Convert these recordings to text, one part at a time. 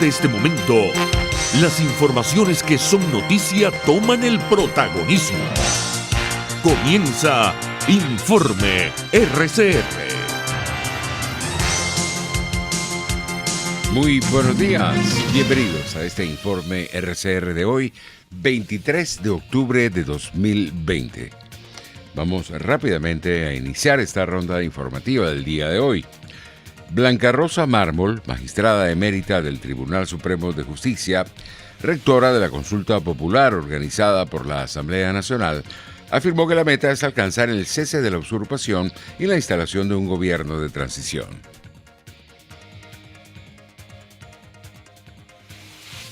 de este momento, las informaciones que son noticia toman el protagonismo. Comienza Informe RCR. Muy buenos días, bienvenidos a este Informe RCR de hoy, 23 de octubre de 2020. Vamos rápidamente a iniciar esta ronda informativa del día de hoy. Blanca Rosa Mármol, magistrada emérita del Tribunal Supremo de Justicia, rectora de la consulta popular organizada por la Asamblea Nacional, afirmó que la meta es alcanzar el cese de la usurpación y la instalación de un gobierno de transición.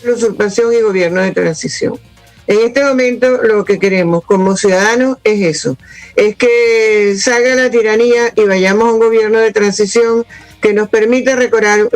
Usurpación y gobierno de transición. En este momento lo que queremos como ciudadanos es eso, es que salga la tiranía y vayamos a un gobierno de transición que nos permita recuperar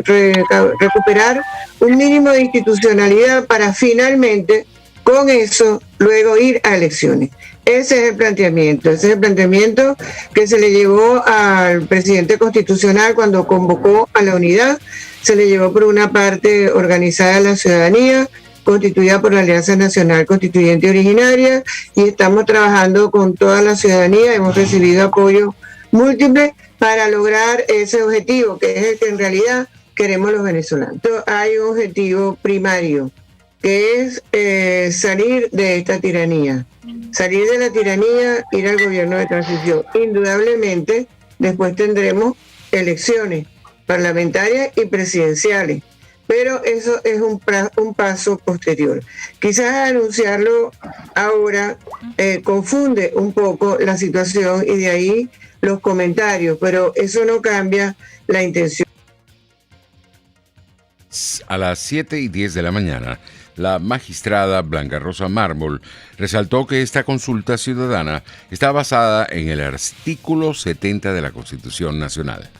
un mínimo de institucionalidad para finalmente, con eso, luego ir a elecciones. Ese es el planteamiento que se le llevó al presidente constitucional cuando convocó a la unidad. Se le llevó por una parte organizada a la ciudadanía, constituida por la Alianza Nacional Constituyente Originaria, y estamos trabajando con toda la ciudadanía. Hemos recibido apoyo múltiple para lograr ese objetivo, que es el que en realidad queremos los venezolanos. Hay un objetivo primario, que es salir de esta tiranía. Salir de la tiranía, ir al gobierno de transición. Indudablemente, después tendremos elecciones parlamentarias y presidenciales, pero eso es un paso posterior. Quizás anunciarlo ahora confunde un poco la situación y de ahí los comentarios, pero eso no cambia la intención. A las 7:10 de la mañana, la magistrada Blanca Rosa Mármol resaltó que esta consulta ciudadana está basada en el artículo 70 de la Constitución Nacional.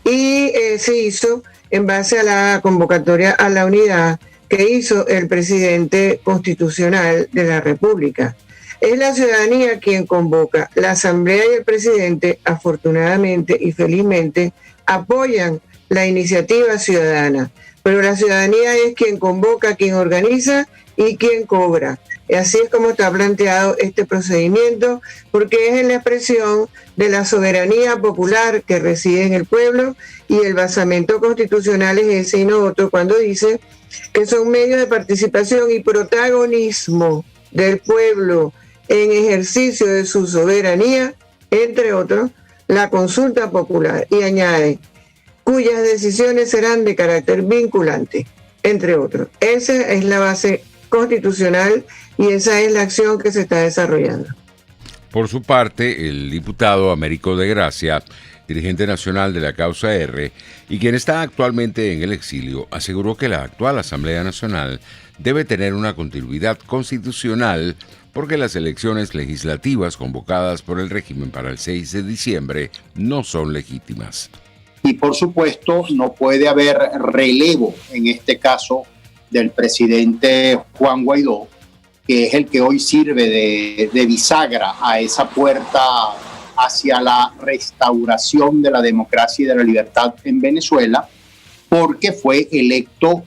Y se hizo en base a la convocatoria a la unidad que hizo el presidente constitucional de la República. Es la ciudadanía quien convoca. La Asamblea y el presidente, afortunadamente y felizmente, apoyan la iniciativa ciudadana, pero la ciudadanía es quien convoca, quien organiza y quien cobra. Y así es como está planteado este procedimiento, porque es en la expresión de la soberanía popular que reside en el pueblo, y el basamento constitucional es ese y no otro, cuando dice que son medios de participación y protagonismo del pueblo en ejercicio de su soberanía, entre otros, la consulta popular, y añade, cuyas decisiones serán de carácter vinculante, entre otros. Esa es la base constitucional y esa es la acción que se está desarrollando. Por su parte, el diputado Américo de Gracia, dirigente nacional de la Causa R, y quien está actualmente en el exilio, aseguró que la actual Asamblea Nacional debe tener una continuidad constitucional porque las elecciones legislativas convocadas por el régimen para el 6 de diciembre no son legítimas. Y por supuesto no puede haber relevo en este caso del presidente Juan Guaidó, que es el que hoy sirve de bisagra a esa puerta hacia la restauración de la democracia y de la libertad en Venezuela, porque fue electo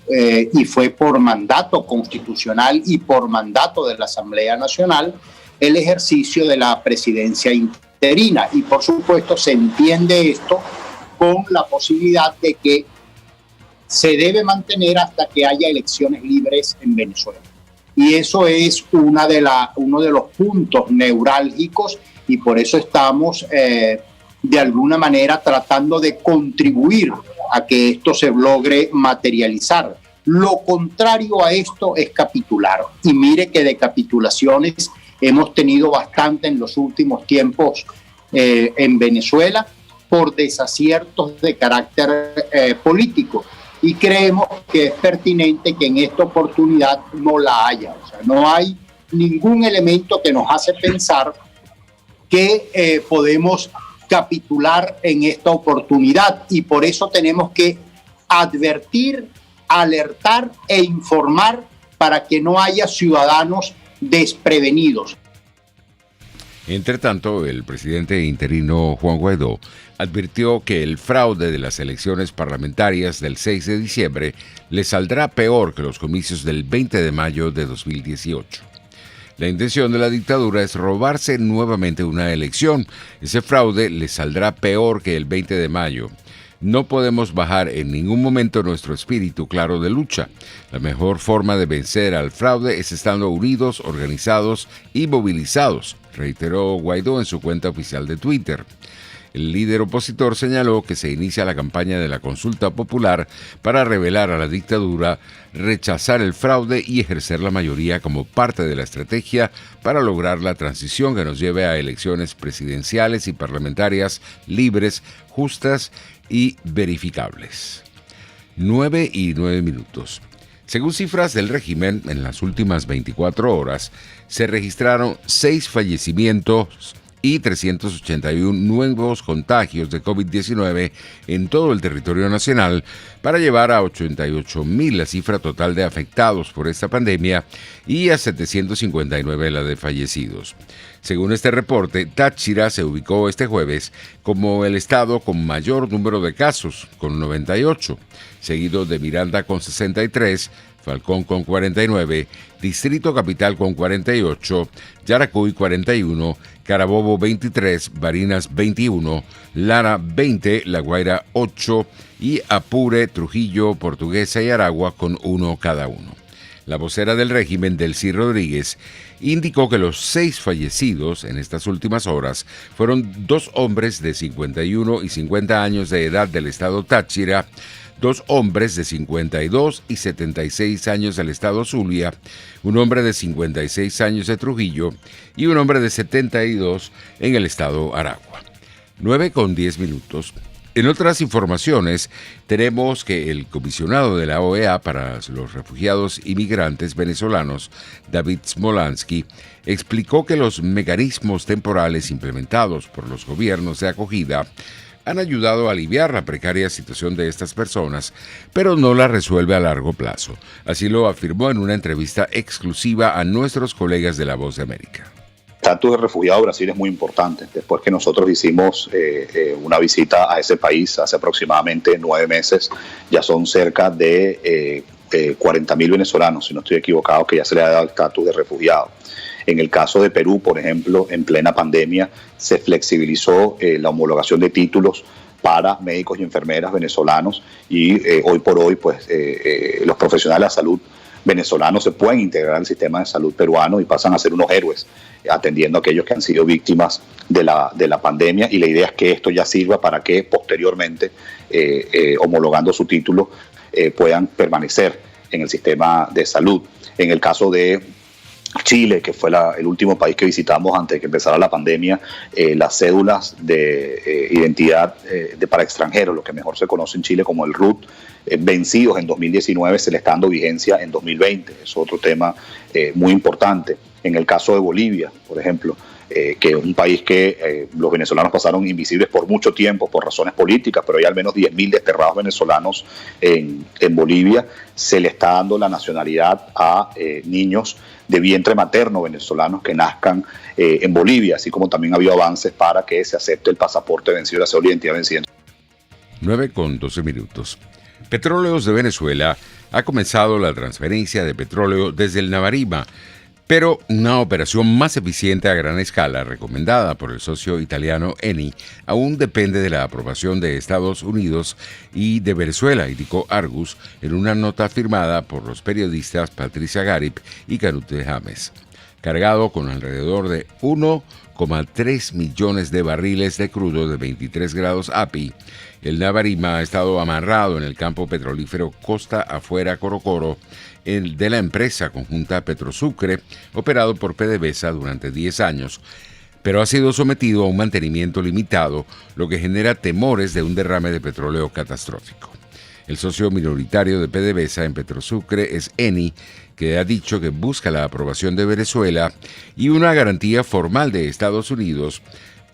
y fue por mandato constitucional y por mandato de la Asamblea Nacional el ejercicio de la presidencia interina. Y por supuesto se entiende esto con la posibilidad de que se debe mantener hasta que haya elecciones libres en Venezuela. Y eso es uno de los puntos neurálgicos, y por eso estamos de alguna manera tratando de contribuir a que esto se logre materializar. Lo contrario a esto es capitular. Y mire que de capitulaciones hemos tenido bastante en los últimos tiempos en Venezuela por desaciertos de carácter político. Y creemos que es pertinente que en esta oportunidad no la haya. O sea, no hay ningún elemento que nos hace pensar que podemos capitular en esta oportunidad, y por eso tenemos que advertir, alertar e informar para que no haya ciudadanos desprevenidos. Entre tanto, el presidente interino Juan Guaidó advirtió que el fraude de las elecciones parlamentarias del 6 de diciembre le saldrá peor que los comicios del 20 de mayo de 2018. La intención de la dictadura es robarse nuevamente una elección. Ese fraude le saldrá peor que el 20 de mayo. No podemos bajar en ningún momento nuestro espíritu claro de lucha. La mejor forma de vencer al fraude es estando unidos, organizados y movilizados, reiteró Guaidó en su cuenta oficial de Twitter. El líder opositor señaló que se inicia la campaña de la consulta popular para revelar a la dictadura, rechazar el fraude y ejercer la mayoría como parte de la estrategia para lograr la transición que nos lleve a elecciones presidenciales y parlamentarias libres, justas y verificables. 9:09. Según cifras del régimen, en las últimas 24 horas se registraron 6 fallecimientos y 381 nuevos contagios de COVID-19 en todo el territorio nacional, para llevar a 88.000 la cifra total de afectados por esta pandemia y a 759 la de fallecidos. Según este reporte, Táchira se ubicó este jueves como el estado con mayor número de casos, con 98, seguido de Miranda con 63, Falcón con 49, Distrito Capital con 48, Yaracuy 41, Carabobo 23, Barinas 21, Lara 20, La Guaira 8 y Apure, Trujillo, Portuguesa y Aragua con 1 cada uno. La vocera del régimen, Delcy Rodríguez, indicó que los 6 fallecidos en estas últimas horas fueron 2 hombres de 51 y 50 años de edad del estado Táchira, 2 hombres de 52 y 76 años del estado Zulia, un hombre de 56 años de Trujillo y un hombre de 72 en el estado Aragua. 9:10. En otras informaciones, tenemos que el comisionado de la OEA para los refugiados y migrantes venezolanos, David Smolansky, explicó que los mecanismos temporales implementados por los gobiernos de acogida han ayudado a aliviar la precaria situación de estas personas, pero no la resuelve a largo plazo. Así lo afirmó en una entrevista exclusiva a nuestros colegas de La Voz de América. El estatus de refugiado de Brasil es muy importante. Después que nosotros hicimos una visita a ese país hace aproximadamente 9 meses, ya son cerca de 40.000 venezolanos, si no estoy equivocado, que ya se le ha dado el estatus de refugiado. En el caso de Perú, por ejemplo, en plena pandemia se flexibilizó la homologación de títulos para médicos y enfermeras venezolanos y hoy por hoy pues, los profesionales de la salud venezolanos se pueden integrar al sistema de salud peruano y pasan a ser unos héroes atendiendo a aquellos que han sido víctimas de la pandemia, y la idea es que esto ya sirva para que posteriormente, homologando su título, puedan permanecer en el sistema de salud. En el caso de Chile, que fue el último país que visitamos antes de que empezara la pandemia, las cédulas de identidad para extranjeros, lo que mejor se conoce en Chile como el RUT, vencidos en 2019, se le está dando vigencia en 2020. Es otro tema muy importante. En el caso de Bolivia, por ejemplo, que es un país que los venezolanos pasaron invisibles por mucho tiempo por razones políticas, pero hay al menos 10.000 desterrados venezolanos en Bolivia. Se le está dando la nacionalidad a niños de vientre materno venezolanos que nazcan en Bolivia, así como también ha habido avances para que se acepte el pasaporte vencido, la cédula de identidad vencida. 9:12. Petróleos de Venezuela ha comenzado la transferencia de petróleo desde el Navarima, pero una operación más eficiente a gran escala, recomendada por el socio italiano Eni, aún depende de la aprobación de Estados Unidos y de Venezuela, indicó Argus en una nota firmada por los periodistas Patricia Garib y Canute James. Cargado con alrededor de 1,3 millones de barriles de crudo de 23 grados API, el Navarima ha estado amarrado en el campo petrolífero Costa Afuera Corocoro de la empresa conjunta Petrosucre, operado por PDVSA durante 10 años, pero ha sido sometido a un mantenimiento limitado, lo que genera temores de un derrame de petróleo catastrófico. El socio minoritario de PDVSA en Petrosucre es Eni, que ha dicho que busca la aprobación de Venezuela y una garantía formal de Estados Unidos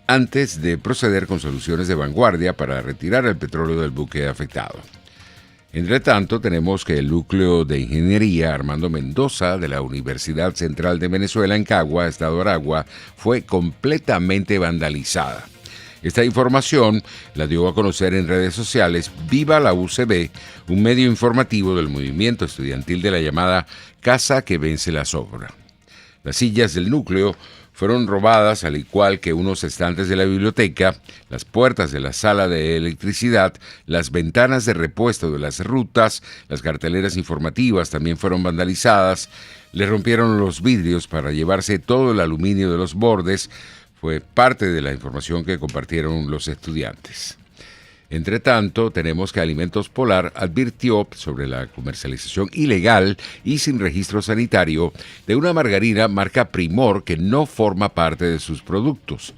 antes de proceder con soluciones de vanguardia para retirar el petróleo del buque afectado. Entre tanto, tenemos que el núcleo de ingeniería Armando Mendoza de la Universidad Central de Venezuela en Cagua, Estado Aragua, fue completamente vandalizada. Esta información la dio a conocer en redes sociales Viva la UCB, un medio informativo del movimiento estudiantil de la llamada Casa que Vence la Sombra. Las sillas del núcleo fueron robadas, al igual que unos estantes de la biblioteca, las puertas de la sala de electricidad, las ventanas de repuesto de las rutas, las carteleras informativas también fueron vandalizadas, le rompieron los vidrios para llevarse todo el aluminio de los bordes. Fue parte de la información que compartieron los estudiantes. Entre tanto, tenemos que Alimentos Polar advirtió sobre la comercialización ilegal y sin registro sanitario de una margarina marca Primor que no forma parte de sus productos.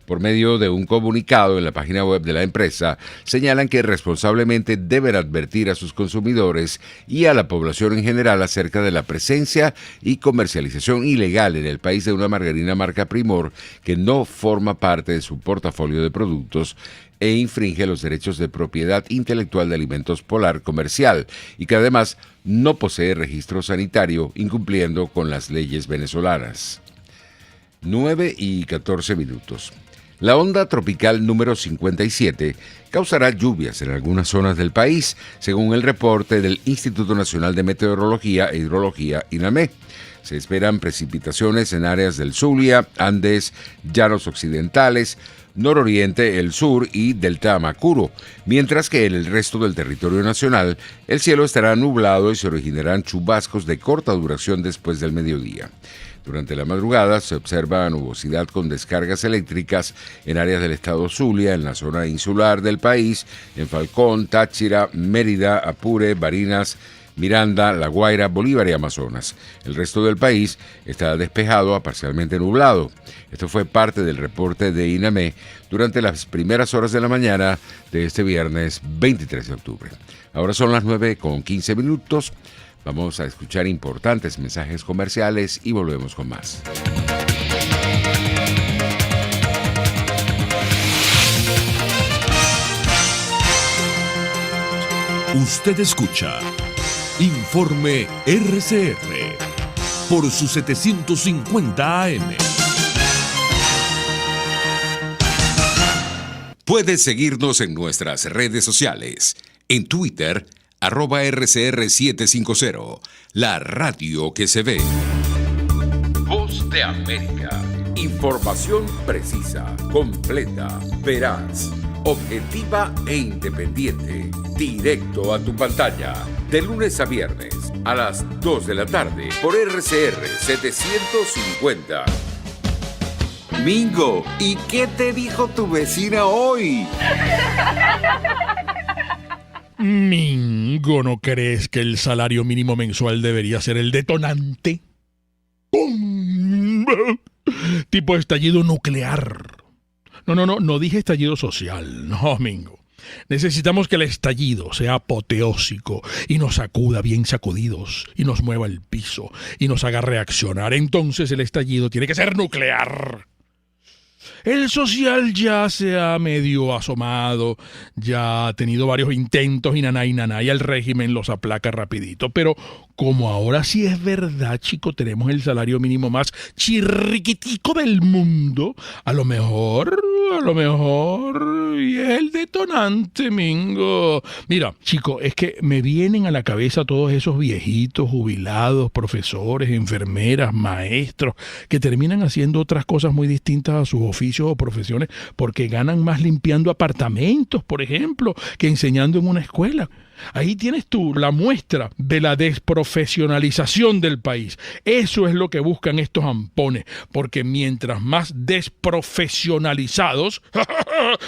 Por medio de un comunicado en la página web de la empresa, señalan que responsablemente deben advertir a sus consumidores y a la población en general acerca de la presencia y comercialización ilegal en el país de una margarina marca Primor que no forma parte de su portafolio de productos e infringe los derechos de propiedad intelectual de Alimentos Polar Comercial y que además no posee registro sanitario, incumpliendo con las leyes venezolanas. 9:14. La onda tropical número 57 causará lluvias en algunas zonas del país, según el reporte del Instituto Nacional de Meteorología e Hidrología, INAME. Se esperan precipitaciones en áreas del Zulia, Andes, Llanos Occidentales, Nororiente, el sur y Delta Amacuro, mientras que en el resto del territorio nacional el cielo estará nublado y se originarán chubascos de corta duración después del mediodía. Durante la madrugada se observa nubosidad con descargas eléctricas en áreas del estado Zulia, en la zona insular del país, en Falcón, Táchira, Mérida, Apure, Barinas, Miranda, La Guaira, Bolívar y Amazonas. El resto del país está despejado a parcialmente nublado. Esto fue parte del reporte de INAME durante las primeras horas de la mañana de este viernes 23 de octubre. Ahora son las 9:15. Vamos a escuchar importantes mensajes comerciales y volvemos con más. Usted escucha Informe RCR por su 750 AM. Puedes seguirnos en nuestras redes sociales. En Twitter, @RCR750, la radio que se ve. Voz de América. Información precisa, completa, veraz, objetiva e independiente. Directo a tu pantalla. De lunes a viernes a las 2 de la tarde por RCR 750. Mingo, ¿y qué te dijo tu vecina hoy? Mingo, ¿no crees que el salario mínimo mensual debería ser el detonante? ¡Pum! Tipo estallido nuclear. No dije estallido social, no, Mingo. Necesitamos que el estallido sea apoteósico y nos sacuda bien sacudidos y nos mueva el piso y nos haga reaccionar. Entonces el estallido tiene que ser nuclear. El social ya se ha medio asomado, ya ha tenido varios intentos y el régimen los aplaca rapidito. Pero como ahora sí es verdad, chico, tenemos el salario mínimo más chirriquitico del mundo, a lo mejor, y es el detonante, Mingo. Mira, chico, es que me vienen a la cabeza todos esos viejitos, jubilados, profesores, enfermeras, maestros, que terminan haciendo otras cosas muy distintas a sus oficios o profesiones porque ganan más limpiando apartamentos, por ejemplo, que enseñando en una escuela. Ahí tienes tú la muestra de la desprofesionalización del país. Eso es lo que buscan estos ampones, porque mientras más desprofesionalizados,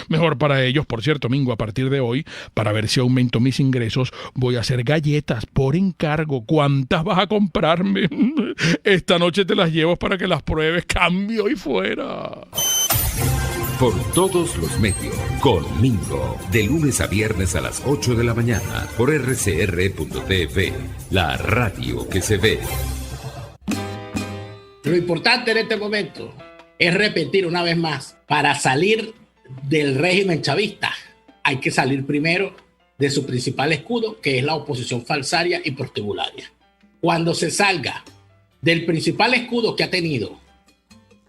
mejor para ellos. Por cierto, Mingo, a partir de hoy, para ver si aumento mis ingresos, voy a hacer galletas por encargo. ¿Cuántas vas a comprarme? Esta noche te las llevo para que las pruebes. Cambio y fuera. Por todos los medios, con Mingo, de lunes a viernes a las 8 de la mañana, por rcr.tv, la radio que se ve. Lo importante en este momento es repetir una vez más, para salir del régimen chavista hay que salir primero de su principal escudo, que es la oposición falsaria y prostibularia. Cuando se salga del principal escudo que ha tenido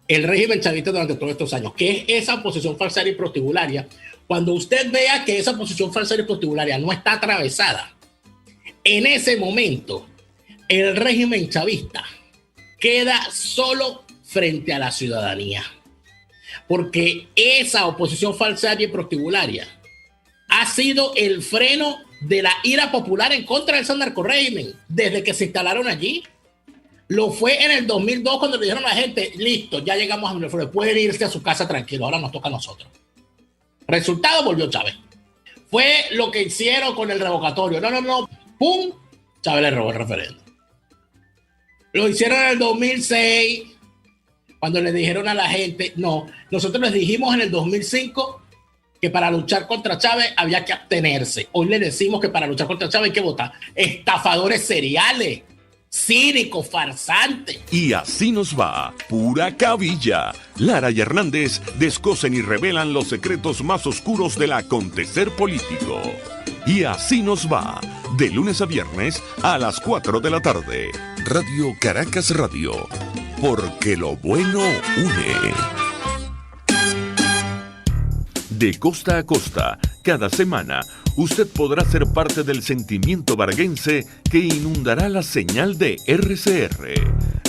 el régimen chavista durante todos estos años, que es esa oposición falsaria y prostibularia, cuando usted vea que esa oposición falsaria y prostibularia no está atravesada, en ese momento el régimen chavista queda solo frente a la ciudadanía, porque esa oposición falsaria y prostibularia ha sido el freno de la ira popular en contra de ese narcorrégimen desde que se instalaron allí. Lo fue en el 2002 cuando le dijeron a la gente, listo, ya llegamos a Miraflores, pueden irse a su casa tranquilo, ahora nos toca a nosotros. Resultado, volvió Chávez. Fue lo que hicieron con el revocatorio. No, ¡pum! Chávez le robó el referéndum. Lo hicieron en el 2006, cuando le dijeron a la gente, no, nosotros les dijimos en el 2005 que para luchar contra Chávez había que abstenerse. Hoy le decimos que para luchar contra Chávez hay que votar. Estafadores seriales, cínicos, farsantes. Y así nos va, pura cabilla. Lara y Hernández descosen y revelan los secretos más oscuros del acontecer político. Y así nos va, de lunes a viernes a las 4 de la tarde. Radio Caracas Radio, porque lo bueno une. De costa a costa, cada semana, usted podrá ser parte del sentimiento varguense que inundará la señal de RCR,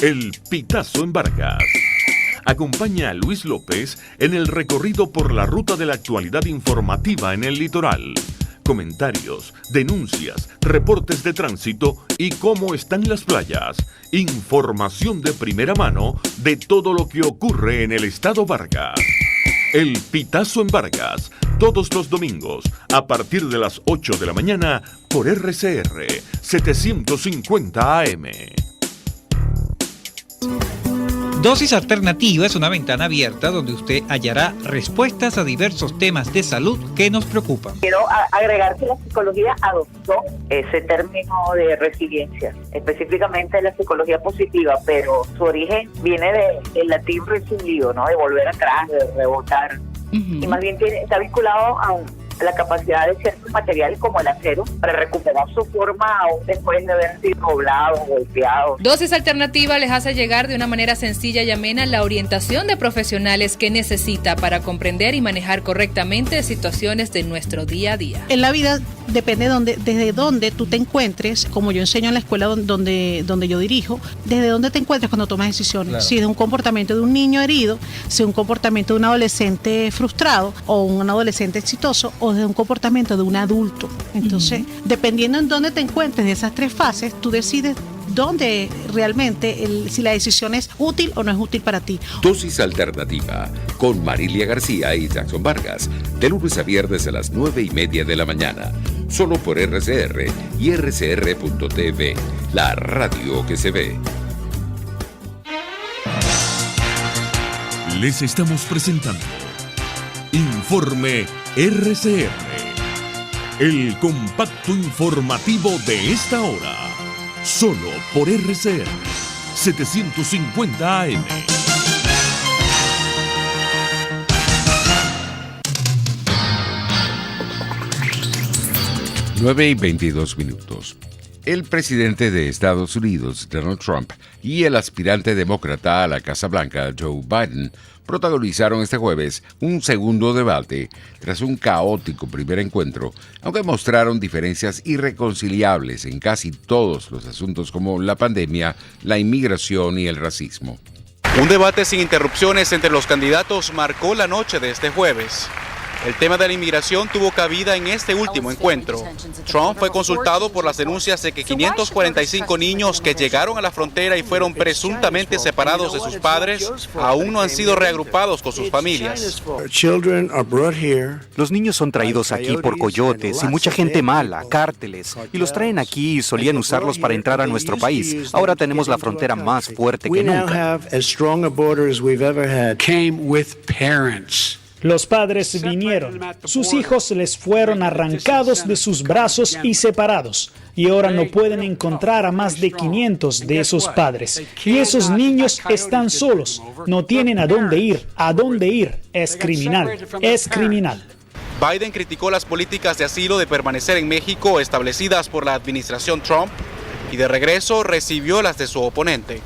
el Pitazo en Vargas. Acompaña a Luis López en el recorrido por la ruta de la actualidad informativa en el litoral. Comentarios, denuncias, reportes de tránsito y cómo están las playas. Información de primera mano de todo lo que ocurre en el estado Vargas. El Pitazo en Vargas, todos los domingos, a partir de las 8 de la mañana, por RCR 750 AM. Dosis Alternativa es una ventana abierta donde usted hallará respuestas a diversos temas de salud que nos preocupan. Quiero agregar que la psicología adoptó ese término de resiliencia, específicamente la psicología positiva, pero su origen viene del latín resilio, ¿no? De volver atrás, de rebotar. Y más bien está vinculado a la capacidad de ciertos materiales como el acero para recuperar su forma aún después de haber sido doblado, golpeado. Dosis Alternativa les hace llegar de una manera sencilla y amena la orientación de profesionales que necesita para comprender y manejar correctamente situaciones de nuestro día a día. En la vida depende desde dónde tú te encuentres, como yo enseño en la escuela donde yo dirijo, desde dónde te encuentres cuando tomas decisiones. Claro. Si es un comportamiento de un niño herido, si es un comportamiento de un adolescente frustrado o un adolescente exitoso, o de un comportamiento de un adulto. Entonces, dependiendo en dónde te encuentres de esas tres fases, tú decides dónde realmente, si la decisión es útil o no es útil para ti. Dosis Alternativa, con Marilia García y Jackson Vargas, de lunes a viernes a las 9:30 de la mañana, solo por RCR y RCR.tv, la radio que se ve. Les estamos presentando Informe RCR, el compacto informativo de esta hora, solo por RCR 750 AM. Nueve y 22 minutos. El presidente de Estados Unidos, Donald Trump, y el aspirante demócrata a la Casa Blanca, Joe Biden, protagonizaron este jueves un segundo debate tras un caótico primer encuentro, aunque mostraron diferencias irreconciliables en casi todos los asuntos como la pandemia, la inmigración y el racismo. Un debate sin interrupciones entre los candidatos marcó la noche de este jueves. El tema de la inmigración tuvo cabida en este último encuentro. Trump fue consultado por las denuncias de que 545 niños que llegaron a la frontera y fueron presuntamente separados de sus padres aún no han sido reagrupados con sus familias. Los niños son traídos aquí por coyotes y mucha gente mala, cárteles, y los traen aquí y solían usarlos para entrar a nuestro país. Ahora tenemos la frontera más fuerte que nunca. Los padres vinieron, sus hijos les fueron arrancados de sus brazos y separados, y ahora no pueden encontrar a más de 500 de esos padres. Y esos niños están solos, no tienen a dónde ir. Es criminal, es criminal. Biden criticó las políticas de asilo de permanecer en México establecidas por la administración Trump y de regreso recibió las de su oponente.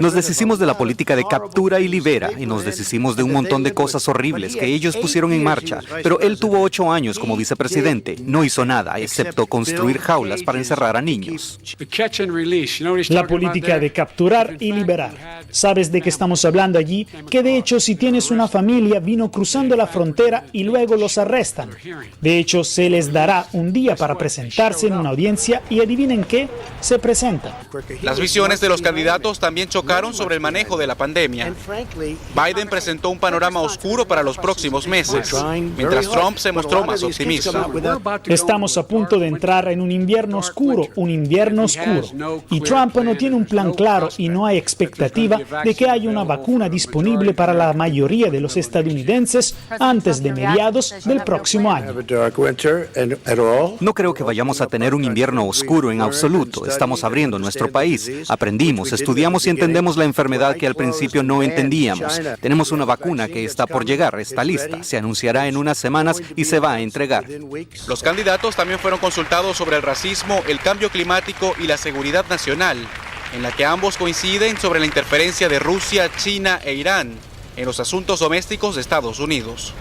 Nos deshicimos de la política de captura y libera y nos deshicimos de un montón de cosas horribles que ellos pusieron en marcha. Pero él tuvo 8 años como vicepresidente. No hizo nada excepto construir jaulas para encerrar a niños. La política de capturar y liberar. ¿Sabes de qué estamos hablando allí? Que de hecho si tienes una familia vino cruzando la frontera y luego los arrestan. De hecho se les dará un día para presentarse en una audiencia y adivinen qué, se presentan. Las visiones de los candidatos también chocaron sobre el manejo de la pandemia. Biden presentó un panorama oscuro para los próximos meses, mientras Trump se mostró más optimista. Estamos a punto de entrar en un invierno oscuro. Y Trump no tiene un plan claro y no hay expectativa de que haya una vacuna disponible para la mayoría de los estadounidenses antes de mediados del próximo año. No creo que vayamos a tener un invierno oscuro en absoluto. Estamos abriendo nuestro país. Aprendimos, estudiamos y entendemos la enfermedad que al principio no entendíamos. Tenemos una vacuna que está por llegar, está lista. Se anunciará en unas semanas y se va a entregar. Los candidatos también fueron consultados sobre el racismo, el cambio climático y la seguridad nacional, en la que ambos coinciden sobre la interferencia de Rusia, China e Irán en los asuntos domésticos de Estados Unidos.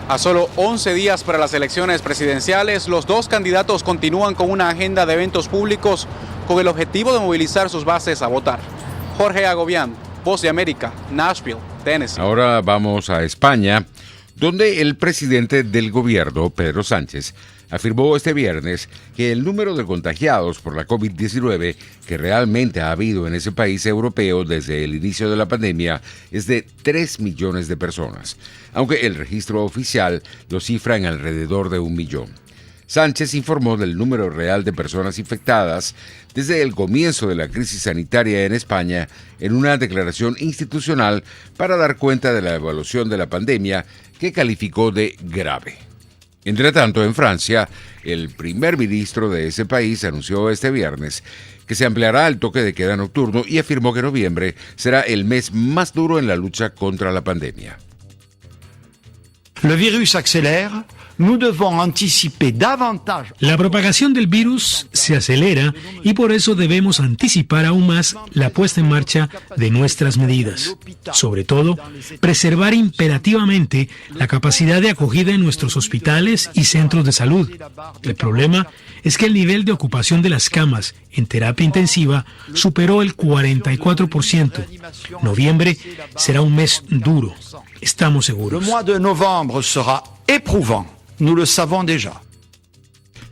A solo 11 días para las elecciones presidenciales, los dos candidatos continúan con una agenda de eventos públicos con el objetivo de movilizar sus bases a votar. Jorge Agobián, Voz de América, Nashville, Tennessee. Ahora vamos a España, donde el presidente del gobierno, Pedro Sánchez, afirmó este viernes que el número de contagiados por la COVID-19 que realmente ha habido en ese país europeo desde el inicio de la pandemia es de 3 millones de personas, aunque el registro oficial lo cifra en alrededor de 1 millón. Sánchez informó del número real de personas infectadas desde el comienzo de la crisis sanitaria en España en una declaración institucional para dar cuenta de la evaluación de la pandemia que calificó de grave. Entre tanto, en Francia, el primer ministro de ese país anunció este viernes que se ampliará el toque de queda nocturno y afirmó que noviembre será el mes más duro en la lucha contra la pandemia. Le virus accélère. La propagación del virus se acelera y por eso debemos anticipar aún más la puesta en marcha de nuestras medidas. Sobre todo, preservar imperativamente la capacidad de acogida en nuestros hospitales y centros de salud. El problema es que el nivel de ocupación de las camas en terapia intensiva superó el 44%. Noviembre será un mes duro, estamos seguros. El mes de noviembre será éprouvant. Nous le savons déjà.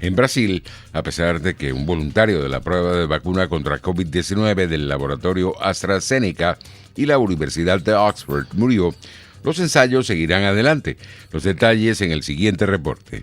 En Brasil, a pesar de que un voluntario de la prueba de vacuna contra COVID-19 del laboratorio AstraZeneca y la Universidad de Oxford murió, los ensayos seguirán adelante. Los detalles en el siguiente reporte.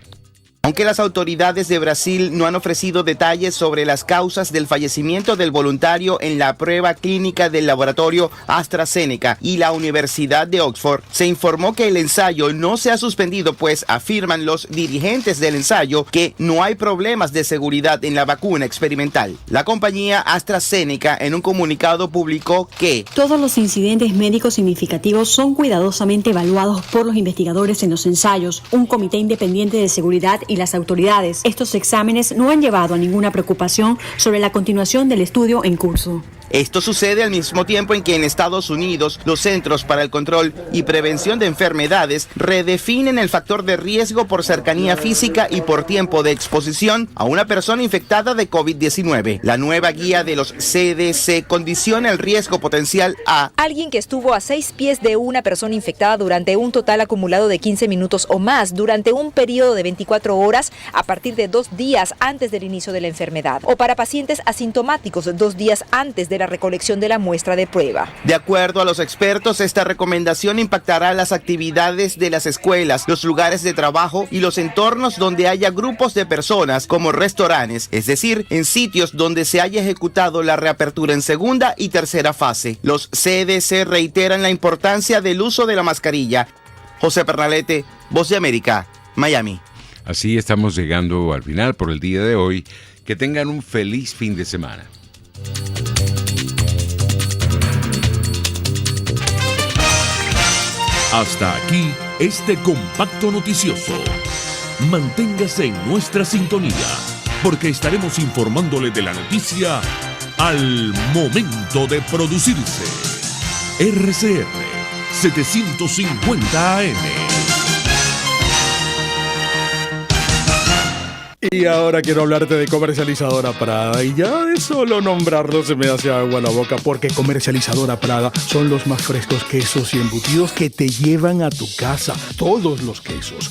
Aunque las autoridades de Brasil no han ofrecido detalles sobre las causas del fallecimiento del voluntario en la prueba clínica del laboratorio AstraZeneca y la Universidad de Oxford, se informó que el ensayo no se ha suspendido, pues afirman los dirigentes del ensayo que no hay problemas de seguridad en la vacuna experimental. La compañía AstraZeneca en un comunicado publicó que todos los incidentes médicos significativos son cuidadosamente evaluados por los investigadores en los ensayos, un comité independiente de seguridad y las autoridades. Estos exámenes no han llevado a ninguna preocupación sobre la continuación del estudio en curso. Esto sucede al mismo tiempo en que en Estados Unidos los Centros para el Control y Prevención de Enfermedades redefinen el factor de riesgo por cercanía física y por tiempo de exposición a una persona infectada de COVID-19. La nueva guía de los CDC condiciona el riesgo potencial a alguien que estuvo a 6 pies de una persona infectada durante un total acumulado de 15 minutos o más durante un periodo de 24 horas a partir de 2 días antes del inicio de la enfermedad, o para pacientes asintomáticos 2 días antes de la recolección de la muestra de prueba. De acuerdo a los expertos, esta recomendación impactará las actividades de las escuelas, los lugares de trabajo y los entornos donde haya grupos de personas, como restaurantes, es decir, en sitios donde se haya ejecutado la reapertura en segunda y tercera fase. Los CDC reiteran la importancia del uso de la mascarilla. José Pernalete, Voz de América, Miami. Así estamos llegando al final por el día de hoy. Que tengan un feliz fin de semana. Hasta aquí, este compacto noticioso. Manténgase en nuestra sintonía, porque estaremos informándole de la noticia al momento de producirse. RCR 750 AM. Y ahora quiero hablarte de Comercializadora Prada, y ya de solo nombrarlo se me hace agua la boca, porque Comercializadora Prada son los más frescos quesos y embutidos que te llevan a tu casa. Todos los quesos,